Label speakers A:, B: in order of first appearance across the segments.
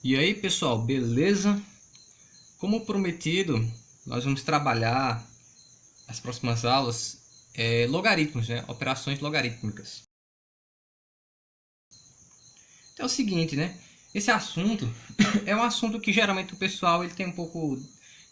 A: E aí pessoal, beleza? Como prometido, nós vamos trabalhar as próximas aulas logaritmos, né? Operações logarítmicas. Então é o seguinte, né? Esse assunto é um assunto que geralmente o pessoal ele tem um pouco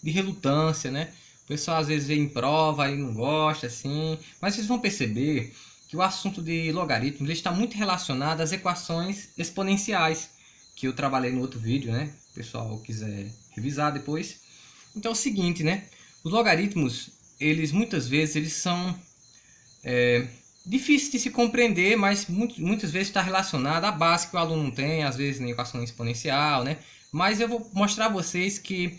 A: de relutância, né? O pessoal às vezes vê em prova e não gosta, assim. Mas vocês vão perceber que o assunto de logaritmos ele está muito relacionado às equações exponenciais, que eu trabalhei no outro vídeo, né? Se o pessoal quiser revisar depois. Então é o seguinte, né? Os logaritmos, eles muitas vezes eles são difíceis de se compreender, mas muitas vezes está relacionado à base que o aluno não tem, às vezes na equação exponencial, né? Mas eu vou mostrar a vocês que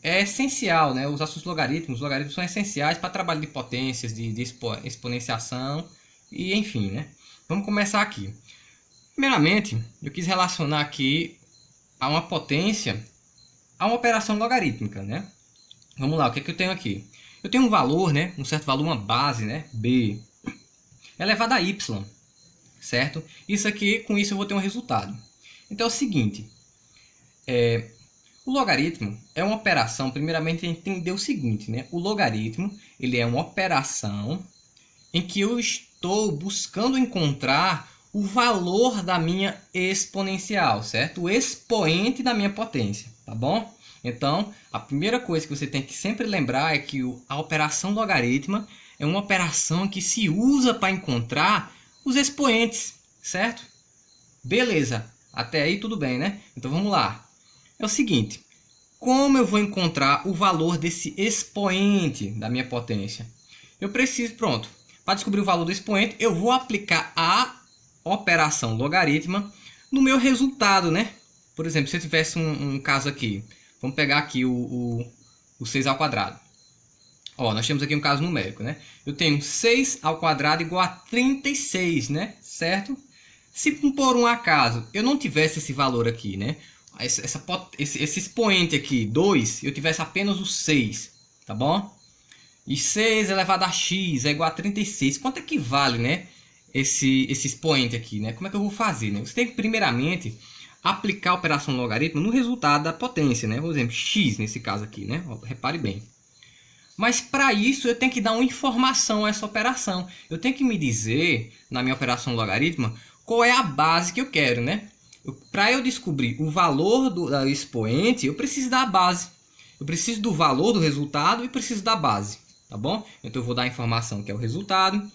A: é essencial, né? Os assuntos logaritmos, os logaritmos são essenciais para trabalho de potências, de exponenciação e enfim, né? Vamos começar aqui. Primeiramente, eu quis relacionar aqui a uma potência a uma operação logarítmica, né? Vamos lá, o que é que eu tenho aqui? Eu tenho um valor, né? Um certo valor, uma base, né? B elevado a y, certo? Isso aqui, com isso eu vou ter um resultado. Então é o seguinte, o logaritmo é uma operação, primeiramente a gente entender o seguinte, né? O logaritmo, ele é uma operação em que eu estou buscando encontrar o valor da minha exponencial, certo? O expoente da minha potência, tá bom? Então, a primeira coisa que você tem que sempre lembrar é que a operação logarítmica é uma operação que se usa para encontrar os expoentes, certo? Beleza, até aí tudo bem, né? Então vamos lá. É o seguinte, como eu vou encontrar o valor desse expoente da minha potência? Eu preciso, pronto, para descobrir o valor do expoente, eu vou aplicar a operação logarítmica no meu resultado, né? Por exemplo, se eu tivesse um caso aqui, vamos pegar aqui o 6 ao quadrado. Ó, nós temos aqui um caso numérico, né? Eu tenho 6 ao quadrado igual a 36, né? Certo? Se por um acaso eu não tivesse esse valor aqui, né? Esse expoente aqui, 2, eu tivesse apenas o 6, tá bom? E 6 elevado a x é igual a 36. Quanto equivale, né? Esse expoente aqui, né? Como é que eu vou fazer, né? Você tem que, primeiramente, aplicar a operação logaritmo no resultado da potência, né? Por exemplo, x nesse caso aqui, né? Ó, repare bem. Mas para isso eu tenho que dar uma informação a essa operação. Eu tenho que me dizer, na minha operação logarítmica, qual é a base que eu quero, né? Para eu descobrir o valor do expoente, eu preciso da base. Eu preciso do valor do resultado e preciso da base, tá bom? Então eu vou dar a informação que é o resultado,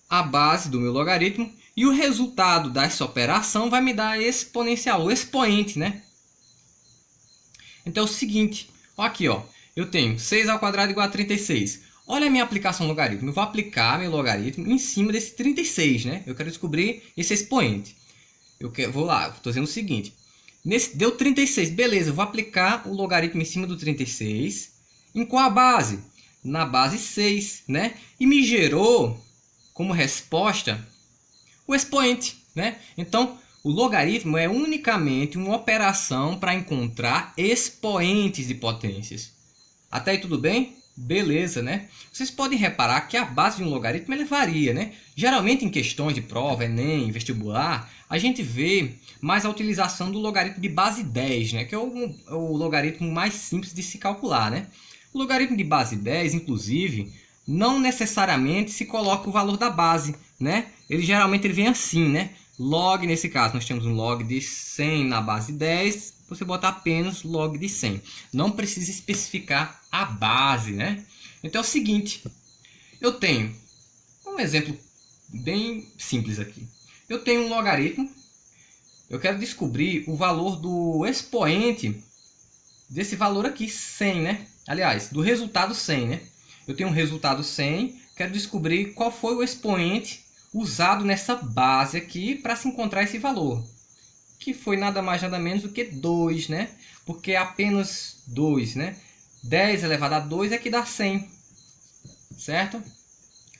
A: a base do meu logaritmo, e o resultado dessa operação vai me dar a exponencial, o expoente, né? Então é o seguinte, ó aqui, ó. Eu tenho 6 ao quadrado igual a 36. Olha a minha aplicação logarítmica. Eu vou aplicar meu logaritmo em cima desse 36, né? Eu quero descobrir esse expoente. Vou lá, estou dizendo o seguinte. Deu 36, beleza. Eu vou aplicar o logaritmo em cima do 36. Em qual base? Na base 6, né? E me gerou, como resposta, o expoente, né? Então, o logaritmo é unicamente uma operação para encontrar expoentes de potências. Até aí tudo bem? Beleza, né? Vocês podem reparar que a base de um logaritmo ele varia, né? Geralmente em questões de prova, Enem, vestibular, a gente vê mais a utilização do logaritmo de base 10, né? Que é o logaritmo mais simples de se calcular, né? O logaritmo de base 10, inclusive, não necessariamente se coloca o valor da base, né? Ele vem assim, né? Log, nesse caso, nós temos um log de 100 na base 10, você bota apenas log de 100. Não precisa especificar a base, né? Então é o seguinte, eu tenho um exemplo bem simples aqui. Eu tenho um logaritmo, eu quero descobrir o valor do expoente desse valor aqui, 100, né? Aliás, do resultado 100, né? Eu tenho um resultado 100, quero descobrir qual foi o expoente usado nessa base aqui para se encontrar esse valor, que foi nada mais nada menos do que 2, né? Porque é apenas 2, né? 10 elevado a 2 é que dá 100, certo?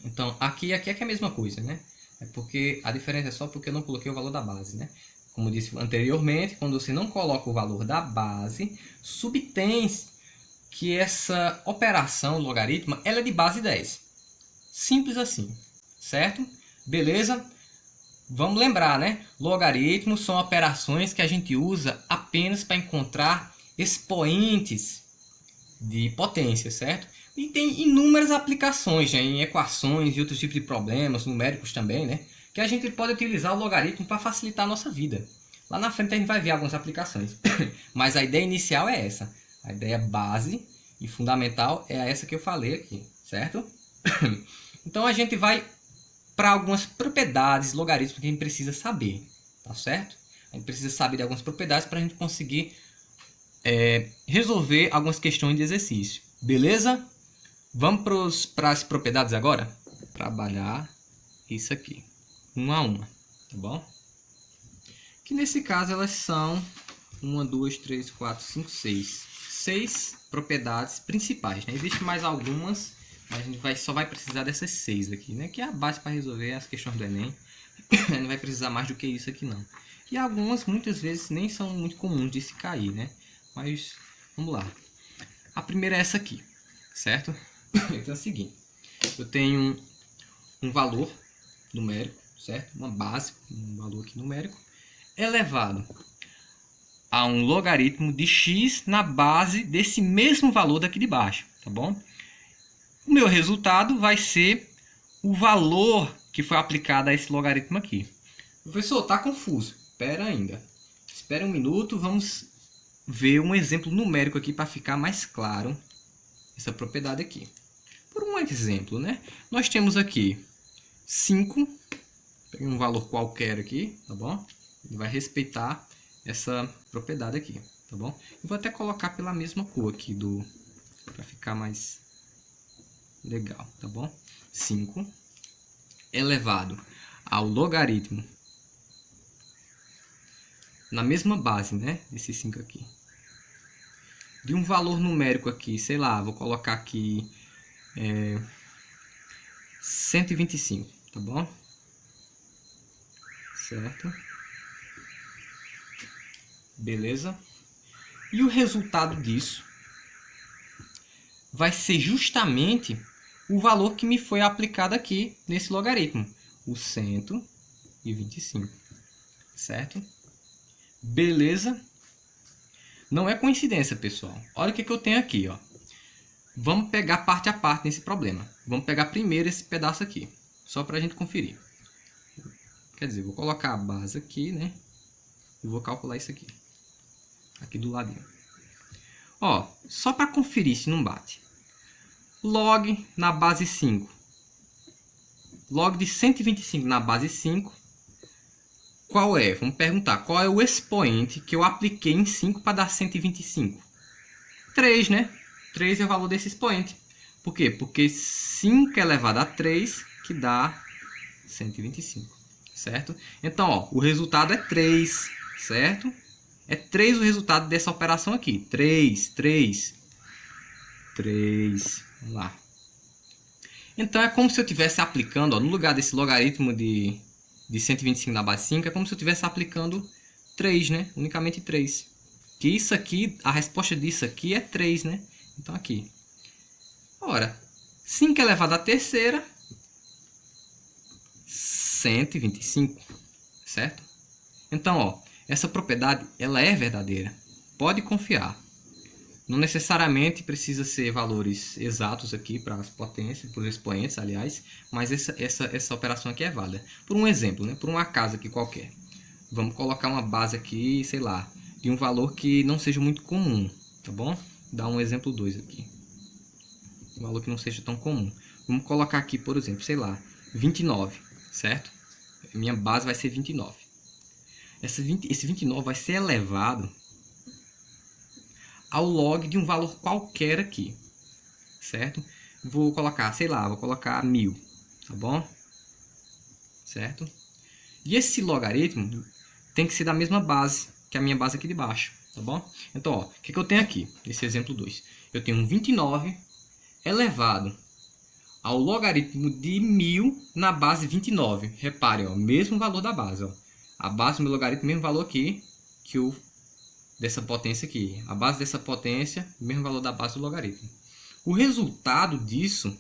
A: Então, aqui é a mesma coisa, né? É porque a diferença é só porque eu não coloquei o valor da base, né? Como disse anteriormente, quando você não coloca o valor da base, subtém que essa operação logarítmica ela é de base 10. Simples assim, certo? Beleza? Vamos lembrar, né? Logaritmos são operações que a gente usa apenas para encontrar expoentes de potência, certo? E tem inúmeras aplicações, né, em equações e outros tipos de problemas, numéricos também, né? Que a gente pode utilizar o logaritmo para facilitar a nossa vida. Lá na frente a gente vai ver algumas aplicações. Mas a ideia inicial é essa. A ideia base e fundamental é essa que eu falei aqui, certo? Então a gente vai para algumas propriedades logarítmicas que a gente precisa saber, tá certo? A gente precisa saber de algumas propriedades para a gente conseguir resolver algumas questões de exercício, beleza? Vamos para as propriedades agora? Trabalhar isso aqui, uma a uma, tá bom? Que nesse caso elas são 1, 2, 3, 4, 5, 6. 6 propriedades principais, né? Existem mais algumas, mas a gente só vai precisar dessas 6 aqui, né? Que é a base para resolver as questões do Enem. Não vai precisar mais do que isso aqui não. E algumas, muitas vezes, nem são muito comuns de se cair, né? Mas, vamos lá. A primeira é essa aqui, certo? Então é o seguinte. Eu tenho um valor numérico, certo? Uma base, um valor aqui numérico, elevado a um logaritmo de x na base desse mesmo valor daqui de baixo, tá bom? O meu resultado vai ser o valor que foi aplicado a esse logaritmo aqui. Professor, tá confuso. Espera ainda. Espera um minuto, vamos ver um exemplo numérico aqui para ficar mais claro essa propriedade aqui. Por um exemplo, né? Nós temos aqui 5, peguei um valor qualquer aqui, tá bom? Ele vai respeitar essa propriedade aqui, tá bom? Eu vou até colocar pela mesma cor aqui para ficar mais legal, tá bom? 5 elevado ao logaritmo na mesma base, né? Esse 5 aqui. De um valor numérico aqui, sei lá, vou colocar aqui 125, tá bom? Certo? Beleza? E o resultado disso vai ser justamente o valor que me foi aplicado aqui nesse logaritmo, o 125, certo? Beleza? Não é coincidência, pessoal. Olha o que eu tenho aqui, ó. Vamos pegar parte a parte nesse problema. Vamos pegar primeiro esse pedaço aqui, só para a gente conferir. Quer dizer, vou colocar a base aqui, né? E vou calcular isso aqui. Aqui do ladinho. Ó, só para conferir se não bate. Log na base 5. Log de 125 na base 5. Qual é? Vamos perguntar. Qual é o expoente que eu apliquei em 5 para dar 125? 3, né? 3 é o valor desse expoente. Por quê? Porque 5 elevado a 3 que dá 125. Certo? Então, ó, o resultado é 3. Certo? É 3 o resultado dessa operação aqui. 3. Vamos lá. Então, é como se eu estivesse aplicando, ó, no lugar desse logaritmo de 125 na base 5, é como se eu estivesse aplicando 3, né? Unicamente 3. Que isso aqui, a resposta disso aqui é 3, né? Então, aqui. Ora, 5 elevado à terceira, 125, certo? Então, ó, essa propriedade, ela é verdadeira. Pode confiar. Não necessariamente precisa ser valores exatos aqui para as potências, para os expoentes, aliás, mas essa operação aqui é válida. Por um exemplo, né? Por uma casa aqui qualquer. Vamos colocar uma base aqui, sei lá, de um valor que não seja muito comum, tá bom? Dá um exemplo 2 aqui. Um valor que não seja tão comum. Vamos colocar aqui, por exemplo, sei lá, 29, certo? Minha base vai ser 29. Esse 29 vai ser elevado ao log de um valor qualquer aqui, certo? Vou colocar, sei lá, vou colocar 1000, tá bom? Certo? E esse logaritmo tem que ser da mesma base que a minha base aqui de baixo, tá bom? Então, ó, o que eu tenho aqui, nesse exemplo 2? Eu tenho um 29 elevado ao logaritmo de 1000 na base 29. Repare, ó, mesmo valor da base, ó. A base do meu logaritmo, mesmo valor aqui que o dessa potência aqui. A base dessa potência, mesmo valor da base do logaritmo. O resultado disso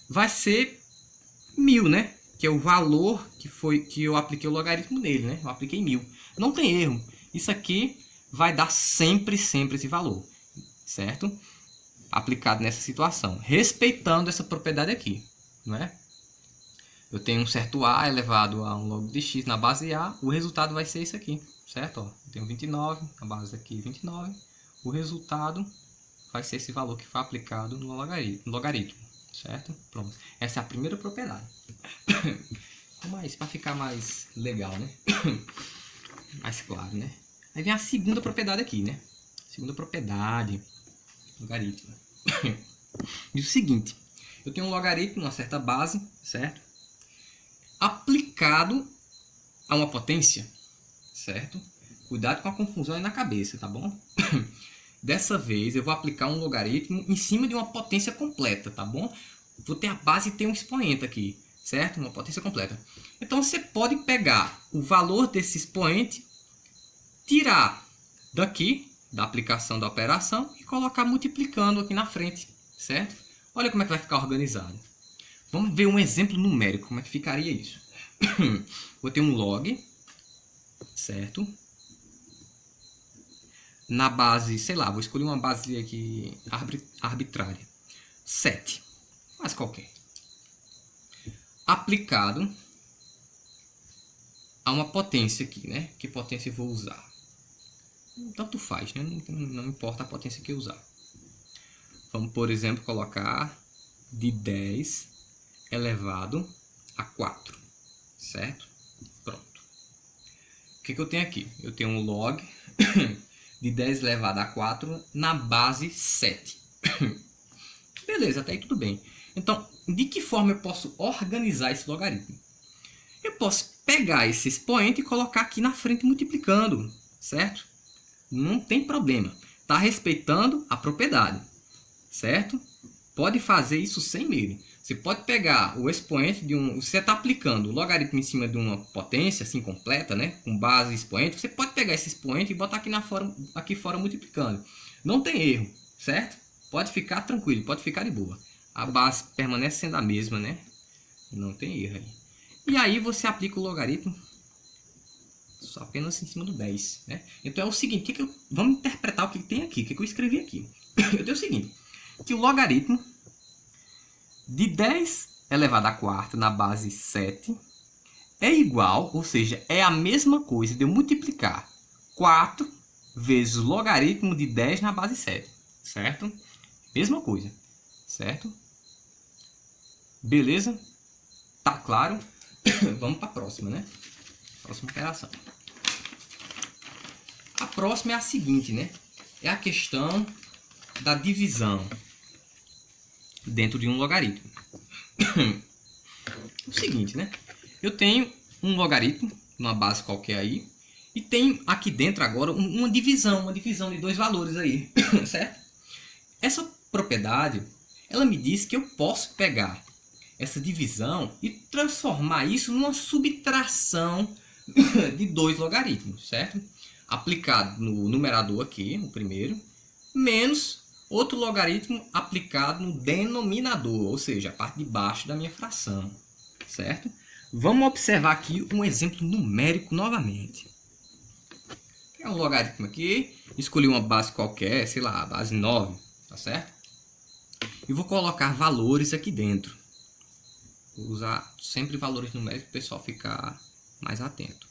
A: vai ser 1000, né? que é o valor que eu apliquei o logaritmo nele, né? Eu apliquei 1000. Não tem erro. Isso aqui vai dar sempre esse valor, certo? Aplicado nessa situação, respeitando essa propriedade aqui, não é? Eu tenho um certo A elevado a um log de x na base A, o resultado vai ser isso aqui, certo? Ó, eu tenho 29, a base aqui 29, o resultado vai ser esse valor que foi aplicado no logaritmo, certo? Pronto, essa é a primeira propriedade. Mas para ficar mais legal, né? Mais claro, né? Aí vem a segunda propriedade aqui, né? Segunda propriedade, logaritmo. Diz o seguinte, eu tenho um logaritmo, uma certa base, certo? Aplicado a uma potência, certo? Cuidado com a confusão aí na cabeça, tá bom? Dessa vez eu vou aplicar um logaritmo em cima de uma potência completa, tá bom? Vou ter a base e ter um expoente aqui, certo? Uma potência completa. Então você pode pegar o valor desse expoente, tirar daqui, da aplicação da operação, e colocar multiplicando aqui na frente, certo? Olha como é que vai ficar organizado. Vamos ver um exemplo numérico, como é que ficaria isso. Vou ter um log, certo? Na base, sei lá, vou escolher uma base aqui arbitrária. 7, mas qualquer. Aplicado a uma potência aqui, né? Que potência eu vou usar? Tanto faz, né? Não importa a potência que eu usar. Vamos, por exemplo, colocar de 10 elevado a 4, certo? Pronto. O que eu tenho aqui? Eu tenho um log de 10 elevado a 4 na base 7. Beleza, até aí tudo bem. Então, de que forma eu posso organizar esse logaritmo? Eu posso pegar esse expoente e colocar aqui na frente multiplicando, certo? Não tem problema. Está respeitando a propriedade, certo? Pode fazer isso sem medo. Você pode pegar o expoente de um... Você está aplicando o logaritmo em cima de uma potência assim completa, né? Com base e expoente. Você pode pegar esse expoente e botar aqui fora multiplicando. Não tem erro, certo? Pode ficar tranquilo, pode ficar de boa. A base permanece sendo a mesma, né? Não tem erro aí. E aí você aplica o logaritmo só apenas em cima do 10, né? Então é o seguinte, vamos interpretar o que tem aqui, o que eu escrevi aqui. Eu tenho o seguinte, que o logaritmo de 10 elevado a 4 na base 7 é igual, ou seja, é a mesma coisa de eu multiplicar 4 vezes o logaritmo de 10 na base 7, certo? Mesma coisa, certo? Beleza? Tá claro? Vamos para a próxima, né? Próxima operação. A próxima é a seguinte, né? É a questão da divisão dentro de um logaritmo. O seguinte, né? Eu tenho um logaritmo, uma base qualquer aí, e tenho aqui dentro agora uma divisão de dois valores aí, certo? Essa propriedade, ela me diz que eu posso pegar essa divisão e transformar isso numa subtração de dois logaritmos, certo? Aplicado no numerador aqui, o primeiro, menos outro logaritmo aplicado no denominador, ou seja, a parte de baixo da minha fração, certo? Vamos observar aqui um exemplo numérico novamente. É um logaritmo aqui, escolhi uma base qualquer, sei lá, a base 9, tá certo? E vou colocar valores aqui dentro. Vou usar sempre valores numéricos para o pessoal ficar mais atento.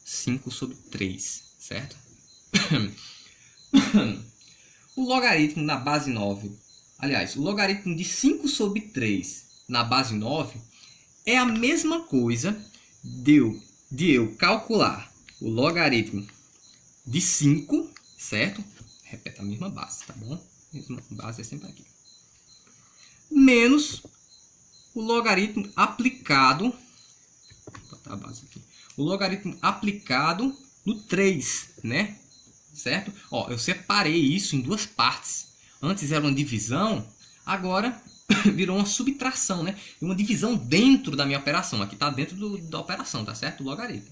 A: 5 sobre 3, certo? O logaritmo na base 9, aliás, o logaritmo de 5 sobre 3 na base 9 é a mesma coisa de eu calcular o logaritmo de 5, certo? Repete a mesma base, tá bom? A mesma base é sempre aqui. Menos o logaritmo aplicado, vou botar a base aqui, o logaritmo aplicado no 3, né? Certo? Ó, eu separei isso em duas partes. Antes era uma divisão, agora virou uma subtração, né? E uma divisão dentro da minha operação. Aqui está dentro da operação, tá certo? O logaritmo.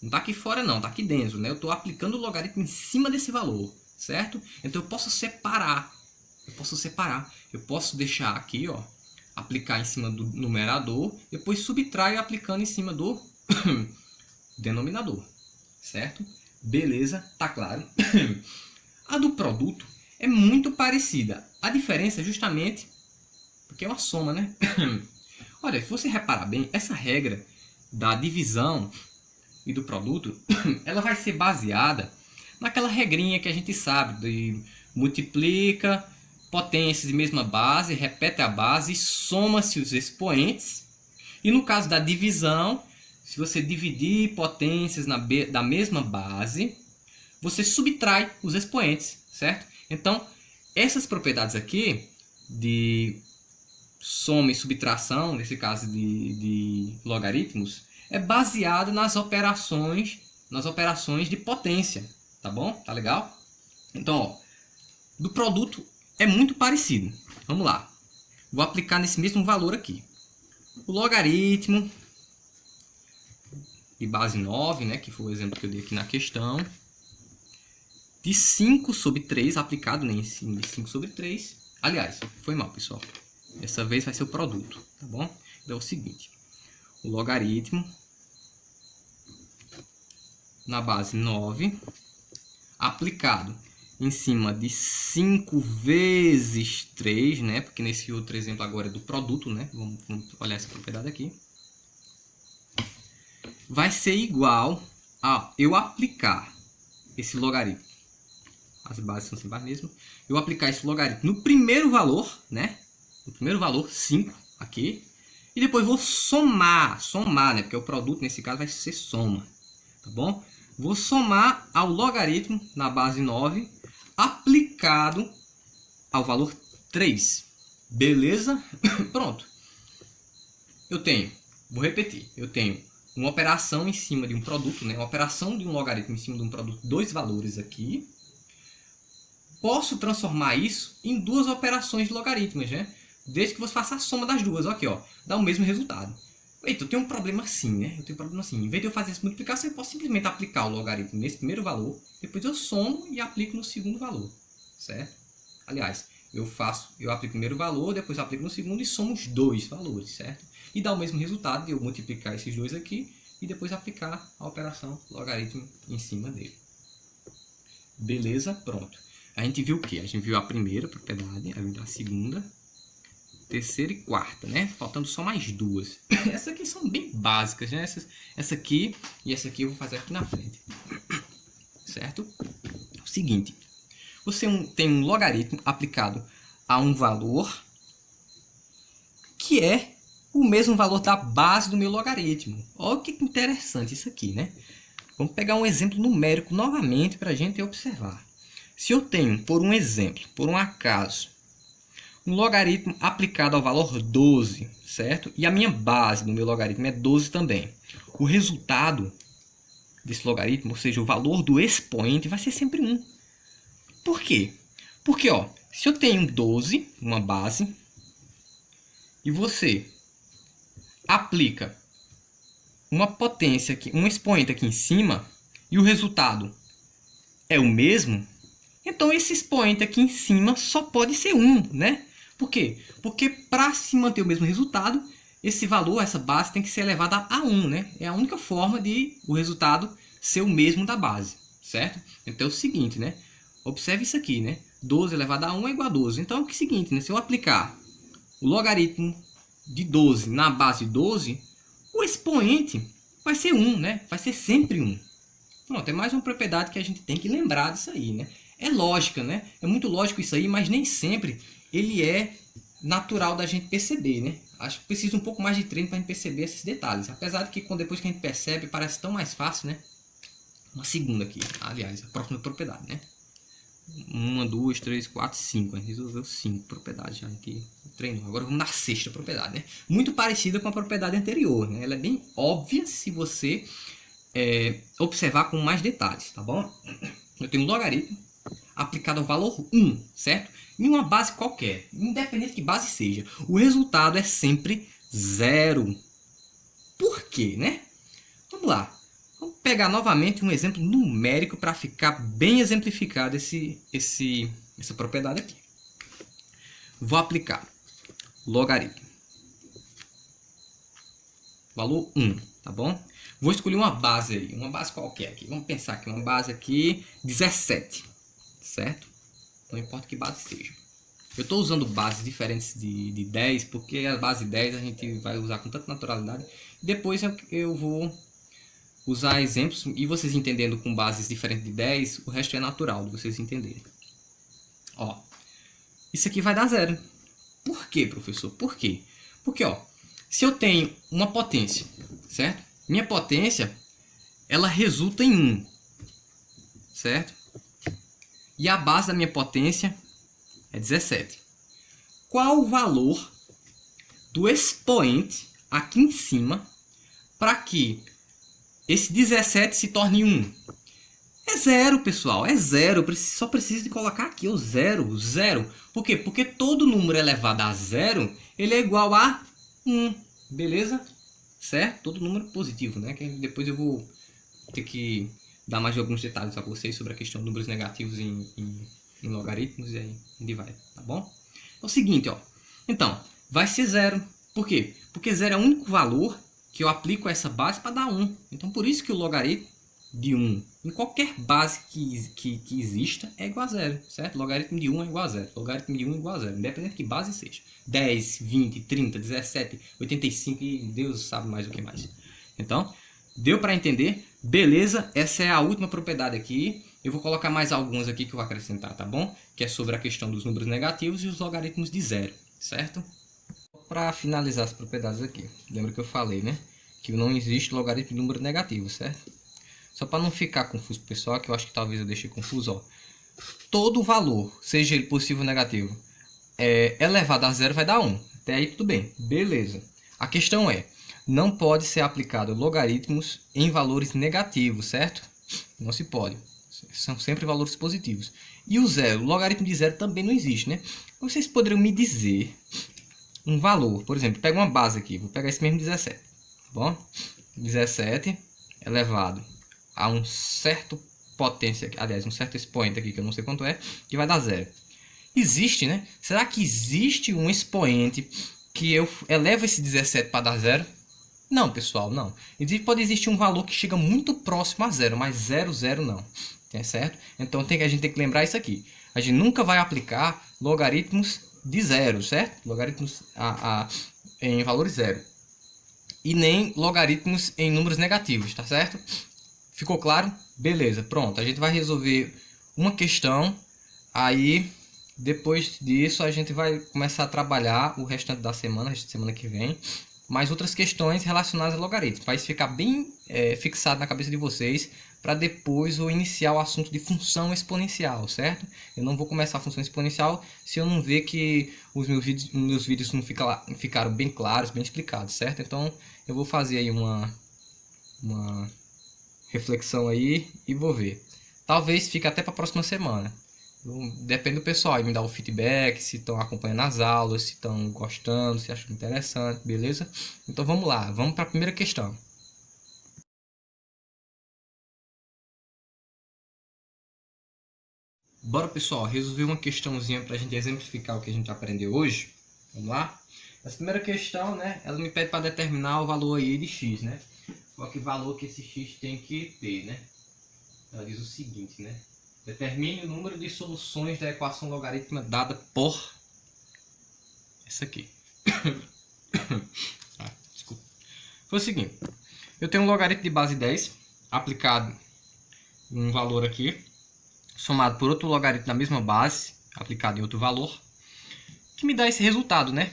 A: Não está aqui fora não, está aqui dentro, né? Eu estou aplicando o logaritmo em cima desse valor, certo? Então eu posso separar. Eu posso deixar aqui, ó, aplicar em cima do numerador, depois subtraio aplicando em cima do denominador, certo? Beleza, tá claro? A do produto é muito parecida. A diferença é justamente porque é uma soma, né? Olha, se você reparar bem, essa regra da divisão e do produto, ela vai ser baseada naquela regrinha que a gente sabe, de multiplica potências de mesma base, repete a base e soma-se os expoentes. E no caso da divisão, se você dividir potências da mesma base, você subtrai os expoentes, certo? Então, essas propriedades aqui de soma e subtração, nesse caso de logaritmos, é baseado nas operações de potência, tá bom? Tá legal? Então, ó, do produto é muito parecido. Vamos lá. Vou aplicar nesse mesmo valor aqui. O logaritmo de base 9, né, que foi o exemplo que eu dei aqui na questão, de 5 sobre 3, aplicado em cima de 5 sobre 3. Aliás, foi mal, pessoal. Dessa vez vai ser o produto, tá bom? Então é o seguinte. O logaritmo na base 9, aplicado em cima de 5 vezes 3, né? Porque nesse outro exemplo agora é do produto, né? Vamos olhar essa propriedade aqui. Vai ser igual a eu aplicar esse logaritmo. As bases são sempre as mesmas. Eu aplicar esse logaritmo no primeiro valor, né? No primeiro valor, 5 aqui. E depois vou somar, né? Porque o produto nesse caso vai ser soma, tá bom? Vou somar ao logaritmo na base 9 aplicado ao valor 3. Beleza? Pronto. Vou repetir, eu tenho uma operação em cima de um produto, né? Uma operação de um logaritmo em cima de um produto, dois valores aqui. Posso transformar isso em duas operações de logaritmos, né? Desde que você faça a soma das duas, aqui, ó, dá o mesmo resultado. Eita, eu tenho um problema assim, né? Eu tenho um problema assim. Em vez de eu fazer essa multiplicação, eu posso simplesmente aplicar o logaritmo nesse primeiro valor, depois eu somo e aplico no segundo valor, certo? Aliás, eu aplico o primeiro valor, depois eu aplico no segundo e somo os dois valores, certo? E dá o mesmo resultado de eu multiplicar esses dois aqui e depois aplicar a operação logaritmo em cima dele. Beleza? Pronto. A gente viu o quê? A gente viu a primeira propriedade, a segunda, terceira e quarta, né? Faltando só mais duas. Essas aqui são bem básicas, né? Essa aqui e essa aqui eu vou fazer aqui na frente. Certo? O seguinte. Você tem um logaritmo aplicado a um valor que é o mesmo valor da base do meu logaritmo. Olha que interessante isso aqui, né? Vamos pegar um exemplo numérico novamente para a gente observar. Se eu tenho, por um exemplo, por um acaso, um logaritmo aplicado ao valor 12, certo? E a minha base do meu logaritmo é 12 também. O resultado desse logaritmo, ou seja, o valor do expoente, vai ser sempre 1. Por quê? Porque, ó, se eu tenho 12, uma base, e você aplica uma potência aqui, um expoente aqui em cima, e o resultado é o mesmo, então esse expoente aqui em cima só pode ser 1, né? Por quê? Porque para se manter o mesmo resultado, esse valor, essa base tem que ser elevada a 1, né? É a única forma de o resultado ser o mesmo da base, certo? Então é o seguinte, né? Observe isso aqui, né? 12 elevado a 1 é igual a 12. Então é o seguinte, né? Se eu aplicar o logaritmo de 12 na base de 12, o expoente vai ser 1, né? Vai ser sempre 1. Pronto, é mais uma propriedade que a gente tem que lembrar disso aí, né? É lógica, né? É muito lógico isso aí, mas nem sempre ele é natural da gente perceber, né? Acho que precisa um pouco mais de treino para a gente perceber esses detalhes. Apesar de que depois que a gente percebe, parece tão mais fácil, né? Uma segunda aqui, aliás, a próxima propriedade, né? 1, 2, 3, 4, 5. A gente resolveu 5 propriedades já aqui. Treinou. Agora vamos na sexta propriedade, né? Muito parecida com a propriedade anterior, né? Ela é bem óbvia se você observar com mais detalhes, tá bom? Eu tenho um logaritmo aplicado ao valor 1, certo? Em uma base qualquer, independente de que base seja. O resultado é sempre 0. Por quê, né? Vamos lá. Vamos pegar novamente um exemplo numérico para ficar bem exemplificado essa propriedade aqui. Vou aplicar logaritmo valor 1, tá bom? Vou escolher uma base aí, uma base qualquer aqui. Vamos pensar aqui, uma base aqui 17, certo? Não importa que base seja. Eu estou usando bases diferentes de 10, porque a base 10 a gente vai usar com tanta naturalidade. Depois eu vou usar exemplos, e vocês entendendo com bases diferentes de 10, o resto é natural de vocês entenderem. Ó, isso aqui vai dar 0. Por quê, professor? Por quê? Porque, ó, se eu tenho uma potência, certo? Minha potência, ela resulta em 1, certo? E a base da minha potência é 17. Qual o valor do expoente aqui em cima para que esse 17 se torne 1? É 0, pessoal. É 0. Só preciso de colocar aqui o 0. 0. Por quê? Porque todo número elevado a 0, ele é igual a 1. Beleza? Certo? Todo número positivo, né? Que depois eu vou ter que dar mais alguns detalhes a vocês sobre a questão de números negativos em logaritmos, e aí onde vai, tá bom? É o seguinte, ó. Então, vai ser 0. Por quê? Porque 0 é o único valor que eu aplico a essa base para dar 1. Então, por isso que o logaritmo de 1 em qualquer base que exista é igual a 0, certo? Logaritmo de 1 é igual a 0. Logaritmo de 1 é igual a 0, independente de que base seja. 10, 20, 30, 17, 85 e Deus sabe mais o que mais. Então, deu para entender? Beleza, essa é a última propriedade aqui. Eu vou colocar mais alguns aqui que eu vou acrescentar, tá bom? Que é sobre a questão dos números negativos e os logaritmos de 0, certo? Para finalizar as propriedades aqui, lembra que eu falei, né? Que não existe logaritmo de número negativo, certo? Só para não ficar confuso, pessoal, que eu acho que talvez eu deixei confuso, ó. Todo valor, seja ele positivo ou negativo, elevado a 0 vai dar 1. Até aí tudo bem, beleza. A questão é, não pode ser aplicado logaritmos em valores negativos, certo? Não se pode. São sempre valores positivos. E o 0, o logaritmo de 0 também não existe, né? Vocês poderiam me dizer um valor, por exemplo, pega uma base aqui, vou pegar esse mesmo 17, tá bom? 17 elevado a um certo potência, aliás, um certo expoente aqui, que eu não sei quanto é, que vai dar 0. Existe, né? Será que existe um expoente que eu elevo esse 17 para dar 0? Não, pessoal, não. Pode existir um valor que chega muito próximo a 0, mas 0, 0 não. É certo? Então a gente tem que lembrar isso aqui. A gente nunca vai aplicar logaritmos de 0, certo? Logaritmos em valores 0. E nem logaritmos em números negativos, tá certo? Ficou claro? Beleza, pronto. A gente vai resolver uma questão. Aí, depois disso, a gente vai começar a trabalhar o restante da semana, semana que vem, mais outras questões relacionadas a logaritmos, para isso ficar bem fixado na cabeça de vocês, para depois eu iniciar o assunto de função exponencial, certo? Eu não vou começar a função exponencial se eu não ver que os meus vídeos não ficaram bem claros, bem explicados, certo? Então, eu vou fazer aí uma reflexão aí e vou ver. Talvez fique até para a próxima semana. Depende do pessoal, me dá o feedback, se estão acompanhando as aulas, se estão gostando, se acham interessante, beleza? Então vamos lá, vamos para a primeira questão. Bora, pessoal, resolver uma questãozinha para a gente exemplificar o que a gente aprendeu hoje. Vamos lá? Essa primeira questão, né, ela me pede para determinar o valor aí de x, né? Qual que valor que esse x tem que ter, né? Ela diz o seguinte, né? Determine o número de soluções da equação logarítmica dada por essa aqui. Desculpa. Foi o seguinte. Eu tenho um logaritmo de base 10 aplicado em um valor aqui, somado por outro logaritmo da mesma base, aplicado em outro valor, que me dá esse resultado, né?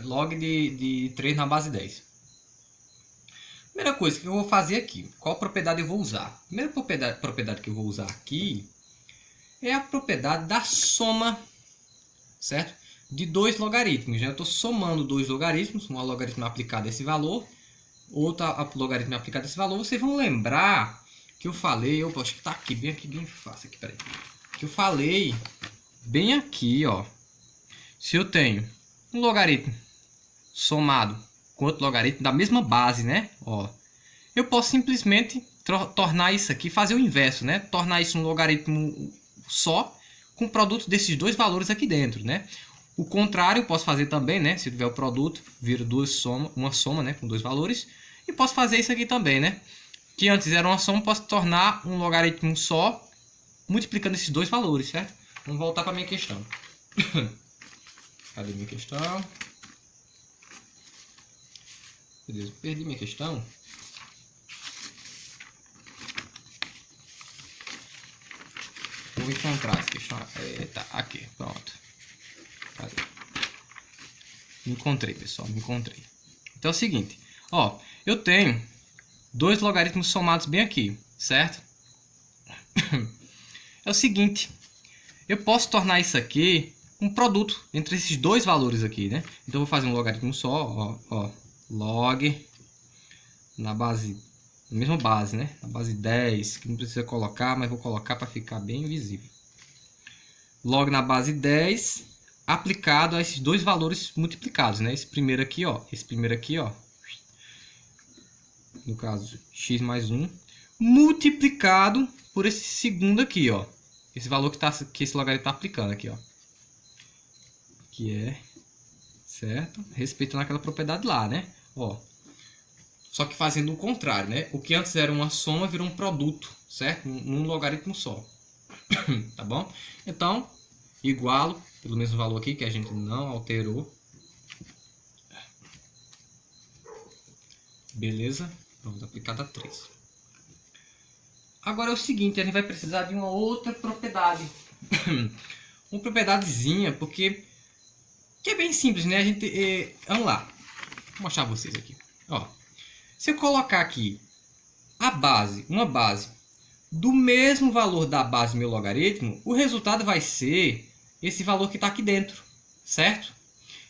A: Log de 3 na base 10. Primeira coisa que eu vou fazer aqui, qual propriedade eu vou usar? A primeira propriedade que eu vou usar aqui é a propriedade da soma, certo? De dois logaritmos. Eu estou somando dois logaritmos, um logaritmo aplicado a esse valor, outro logaritmo aplicado a esse valor. Vocês vão lembrar que eu falei, eu acho que está aqui, bem fácil aqui, peraí. Que eu falei bem aqui, ó. Se eu tenho um logaritmo somado com outro logaritmo da mesma base, né? Ó, eu posso simplesmente tornar isso aqui, fazer o inverso, né? Tornar isso um logaritmo só com o produto desses dois valores aqui dentro, né? O contrário eu posso fazer também, né? Se tiver o produto, vira uma soma, né? Com dois valores. E posso fazer isso aqui também, né? Que antes era uma soma, posso tornar um logaritmo só, multiplicando esses dois valores, certo? Vamos voltar para a minha questão. Cadê minha questão? Meu Deus, perdi minha questão. Vou encontrar essa questão. Eita, aqui, pronto. Cadê? Me encontrei, pessoal, me encontrei. Então é o seguinte, ó, eu tenho dois logaritmos somados bem aqui, certo? É o seguinte, eu posso tornar isso aqui um produto entre esses dois valores aqui, né? Então eu vou fazer um logaritmo só, ó, log na base, na mesma base, né? Na base 10, que não precisa colocar, mas vou colocar para ficar bem visível. Log na base 10 aplicado a esses dois valores multiplicados, né? Esse primeiro aqui, ó, no caso x mais 1, multiplicado por esse segundo aqui, ó, esse valor que esse logaritmo está aplicando aqui, ó, que é, certo? Respeitando aquela propriedade lá, né? Ó, só que fazendo o contrário, né? O que antes era uma soma virou um produto, certo? Num logaritmo só. Tá bom? Então, igualo pelo mesmo valor aqui, que a gente não alterou. Beleza? Pronto, aplicado a 3. Agora é o seguinte, a gente vai precisar de uma outra propriedade. Uma propriedadezinha, porque que é bem simples, né? A gente, vamos lá. Vou mostrar pra vocês aqui. Ó, se eu colocar aqui uma base do mesmo valor da base do meu logaritmo, o resultado vai ser esse valor que está aqui dentro, certo?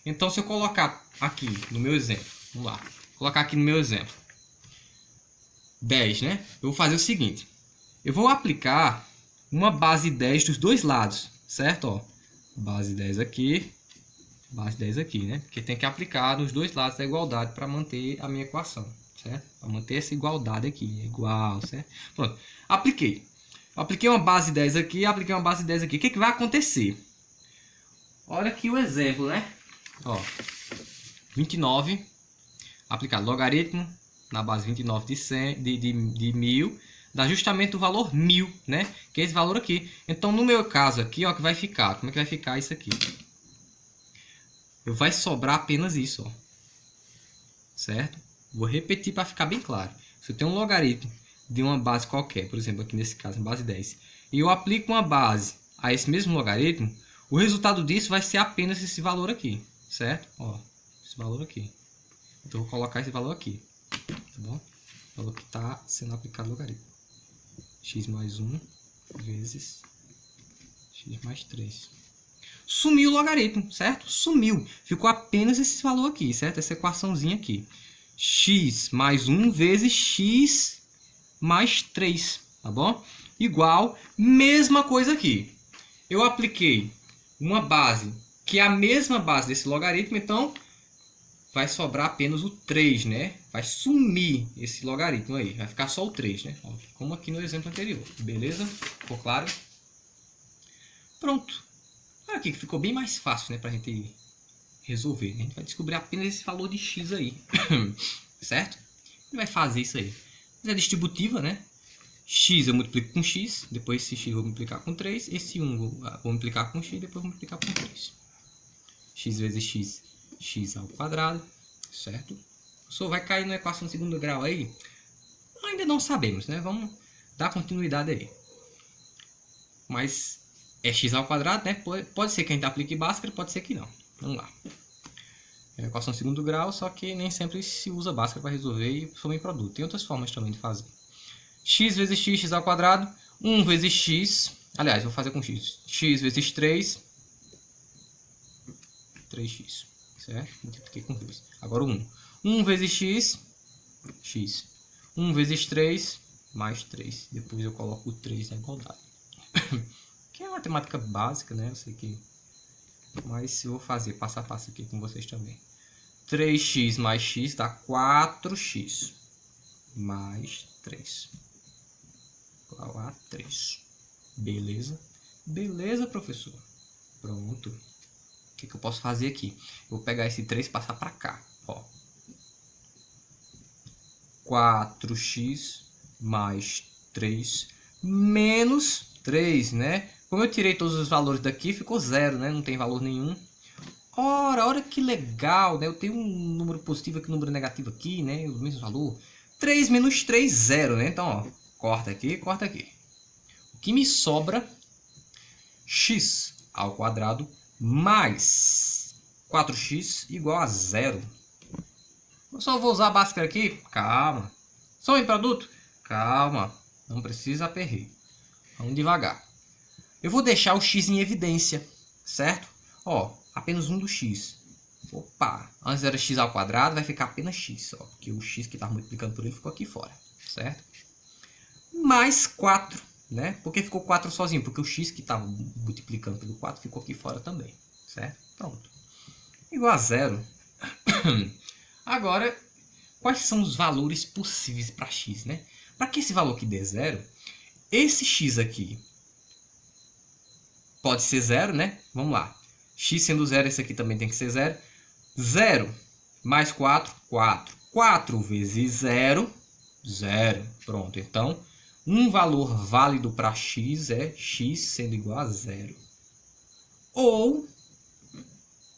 A: Então, se eu colocar aqui no meu exemplo, vamos lá, colocar aqui no meu exemplo 10, né? Eu vou fazer o seguinte, eu vou aplicar uma base 10 dos dois lados, certo? Ó, base 10 aqui, né? Porque tem que aplicar nos dois lados da igualdade para manter a minha equação, certo? Para manter essa igualdade aqui, igual, certo? Pronto, apliquei. Apliquei uma base 10 aqui, apliquei uma base 10 aqui. O que, que vai acontecer? Olha aqui o exemplo, né? Ó, 29, aplicado logaritmo na base 29 de 1000, dá justamente o valor 1000, né? Que é esse valor aqui. Então, no meu caso aqui, ó, que vai ficar, como é que vai ficar isso aqui? Vai sobrar apenas isso, ó. Certo? Vou repetir para ficar bem claro. Se eu tenho um logaritmo de uma base qualquer, por exemplo, aqui nesse caso, base 10, e eu aplico uma base a esse mesmo logaritmo, o resultado disso vai ser apenas esse valor aqui, certo? Ó, esse valor aqui. Então, eu vou colocar esse valor aqui, tá bom? O valor que está sendo aplicado no logaritmo. X mais 1 vezes x mais 3. Sumiu o logaritmo, certo? Sumiu. Ficou apenas esse valor aqui, certo? Essa equaçãozinha aqui. X mais 1 vezes x mais 3, tá bom? Igual, mesma coisa aqui. Eu apliquei uma base que é a mesma base desse logaritmo, então vai sobrar apenas o 3, né? Vai sumir esse logaritmo aí, vai ficar só o 3, né? Ó, como aqui no exemplo anterior, beleza? Ficou claro? Pronto. Olha aqui que ficou bem mais fácil, né, pra gente resolver, né? A gente vai descobrir apenas esse valor de x aí, certo? A gente vai fazer isso aí. Mas é distributiva, né? X eu multiplico com x, depois esse x eu vou multiplicar com 3, esse 1 vou multiplicar com x, depois vou multiplicar com 3. X vezes x, x ao quadrado, certo? Só vai cair na equação de segundo grau aí? Ainda não sabemos, né? Vamos dar continuidade aí. Mas é x ao quadrado, né? Pode ser que a gente aplique Bhaskara, pode ser que não. Vamos lá. É a equação de segundo grau, só que nem sempre se usa Bhaskara para resolver e soma em produto. Tem outras formas também de fazer. X vezes x, x ao quadrado. 1 vezes x. Aliás, vou fazer com x. X vezes 3. 3x. Certo? Multipliquei com 2. Agora 1. 1 vezes x. X. 1 vezes 3. Mais 3. Depois eu coloco o 3 na igualdade. Que é uma matemática básica, né? Eu sei que... Mas eu vou fazer passo a passo aqui com vocês também. 3x mais x dá 4x. Mais 3. Igual a 3. Beleza? Beleza, professor? Pronto. O que eu posso fazer aqui? Eu vou pegar esse 3 e passar para cá. Ó. 4x mais 3 menos 3, né? Como eu tirei todos os valores daqui, ficou 0, né? Não tem valor nenhum. Ora, olha que legal, né? Eu tenho um número positivo aqui, um número negativo aqui, né? O mesmo valor. 3 menos 3, 0, né? Então, ó, corta aqui, corta aqui. O que me sobra? X ao quadrado mais 4x igual a 0. Eu só vou usar a Bhaskara aqui. Calma. Só em produto? Calma. Não precisa aperreio. Vamos devagar. Eu vou deixar o x em evidência, certo? Ó, apenas um do x. Opa, antes era x ao quadrado, vai ficar apenas x, ó, porque o x que estava multiplicando por ele ficou aqui fora, certo? Mais 4, né? Por que ficou 4 sozinho? Porque o x que estava multiplicando pelo 4 ficou aqui fora também, certo? Pronto. Igual a 0. Agora, quais são os valores possíveis para x, né? Para que esse valor aqui dê 0, esse x aqui pode ser 0, né? Vamos lá. X sendo 0, esse aqui também tem que ser 0. 0 mais 4, 4. 4 vezes 0, 0. Pronto. Então, um valor válido para x é x sendo igual a 0. Ou,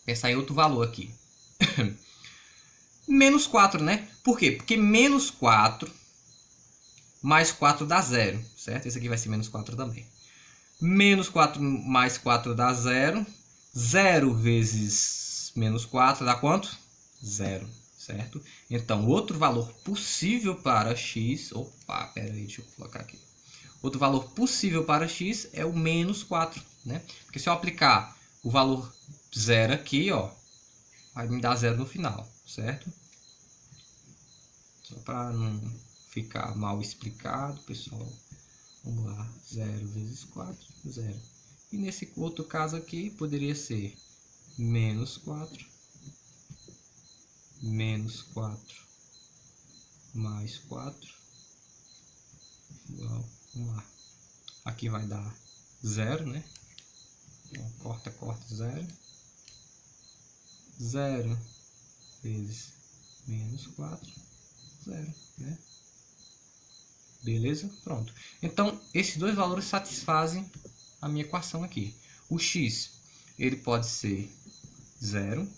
A: pensar em outro valor aqui. Menos 4, né? Por quê? Porque menos 4 mais 4 dá 0, certo? Esse aqui vai ser menos 4 também. Menos 4 mais 4 dá 0. 0 vezes menos 4 dá quanto? 0, certo? Então, outro valor possível para x... Opa, pera aí, deixa eu colocar aqui. Outro valor possível para x é o menos 4, né? Porque se eu aplicar o valor 0 aqui, ó, vai me dar 0 no final, certo? Só para não ficar mal explicado, pessoal. Vamos lá, 0 vezes 4, 0. E nesse outro caso aqui, poderia ser menos 4, menos 4, mais 4, igual, vamos lá. Aqui vai dar 0, né? Então, corta, corta, 0. 0 vezes menos 4, 0, né? Beleza? Pronto. Então, esses dois valores satisfazem a minha equação aqui. O x, ele pode ser 0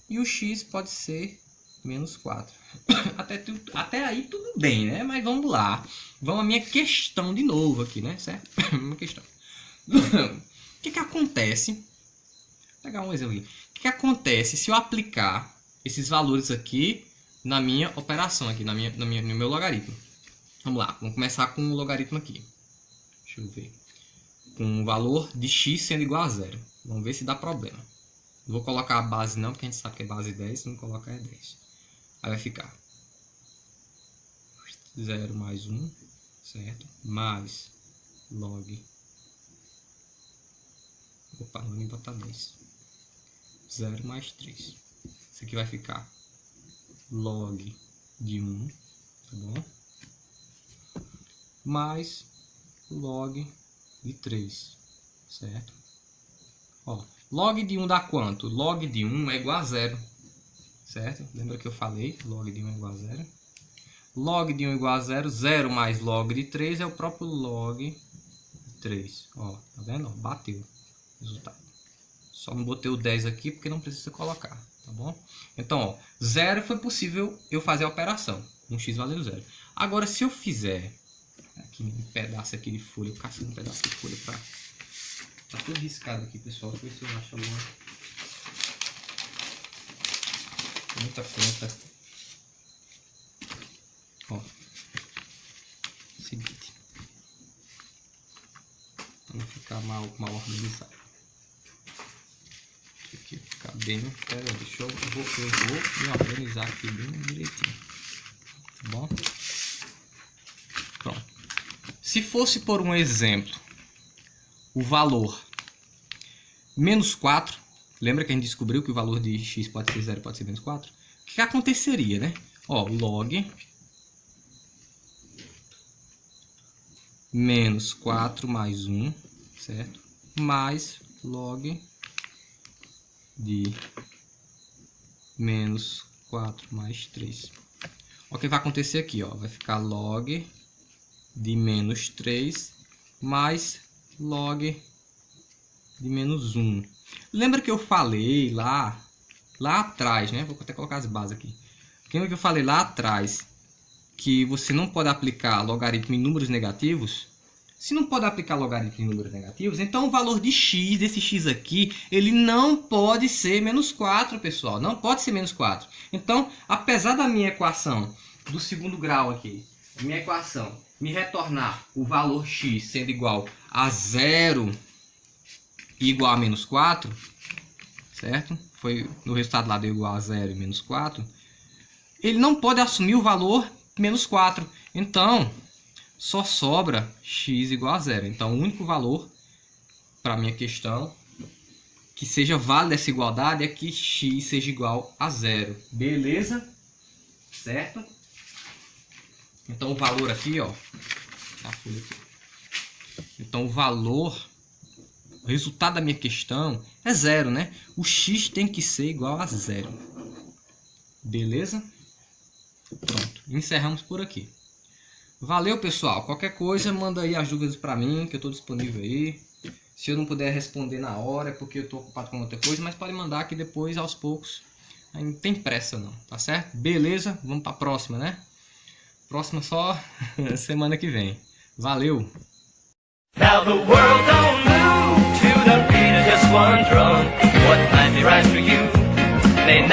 A: e o x pode ser menos 4. Até aí tudo bem, né? Mas vamos lá. Vamos à minha questão de novo aqui, né? Certo? Uma questão. O que acontece? Vou pegar um exemplo aqui. O que acontece se eu aplicar esses valores aqui na minha operação, aqui no meu logaritmo? Vamos lá, vamos começar com o logaritmo aqui. Deixa eu ver. Com o valor de x sendo igual a 0. Vamos ver se dá problema. Não vou colocar a base não, porque a gente sabe que é base 10. Se não colocar é 10. Aí vai ficar 0 mais 1, certo? Mais log. Opa, não vou nem botar 10. 0 mais 3. Isso aqui vai ficar log de 1, tá bom? Mais log de 3, certo? Ó, log de 1 dá quanto? Log de 1 é igual a 0, certo? Lembra que eu falei? Log de 1 é igual a 0. Log de 1 é igual a 0. 0 mais log de 3 é o próprio log de 3. Ó, tá vendo? Bateu o resultado. Só não botei o 10 aqui porque não precisa colocar, tá bom? Então, ó, 0 foi possível eu fazer a operação. Um x valendo 0. Agora, se eu fizer aqui um pedaço aqui de folha, eu caçando um pedaço de folha pra... Tá tudo riscado aqui, pessoal. Deixa eu ver se eu acho alguma... Muita planta. Ó. Seguinte. Pra não ficar mal organizado. Aqui ficar bem... Pera, deixa eu vou me organizar aqui bem direitinho. Tá bom? Pronto. Se fosse por um exemplo, o valor menos 4, lembra que a gente descobriu que o valor de x pode ser 0, pode ser menos 4? O que aconteceria, né? Ó, log menos 4 mais 1, certo? Mais log de menos 4 mais 3. O que vai acontecer aqui, ó, vai ficar log de menos 3 mais log de menos 1. Lembra que eu falei lá atrás, né? Vou até colocar as bases aqui. Lembra que eu falei lá atrás que você não pode aplicar logaritmo em números negativos? Se não pode aplicar logaritmo em números negativos, então o valor de x, desse x aqui, ele não pode ser menos 4, pessoal. Não pode ser menos 4. Então, apesar da minha equação do segundo grau aqui, minha equação me retornar o valor x sendo igual a 0 e igual a menos 4, certo? Foi no resultado lá deu igual a 0 e menos 4. Ele não pode assumir o valor menos 4. Então, só sobra x igual a 0. Então, o único valor para a minha questão que seja válido essa igualdade é que x seja igual a 0. Beleza? Certo? Então, o valor aqui, ó. Então, o valor, o resultado da minha questão é 0, né? O x tem que ser igual a 0. Beleza? Pronto. Encerramos por aqui. Valeu, pessoal. Qualquer coisa, manda aí as dúvidas para mim, que eu estou disponível aí. Se eu não puder responder na hora, é porque eu estou ocupado com outra coisa, mas pode mandar que depois, aos poucos. Aí não tem pressa não, tá certo? Beleza? Vamos para a próxima, né? Próxima só semana que vem. Valeu!
B: Now the world don't move to the beat of just one drum. What might be right for you may not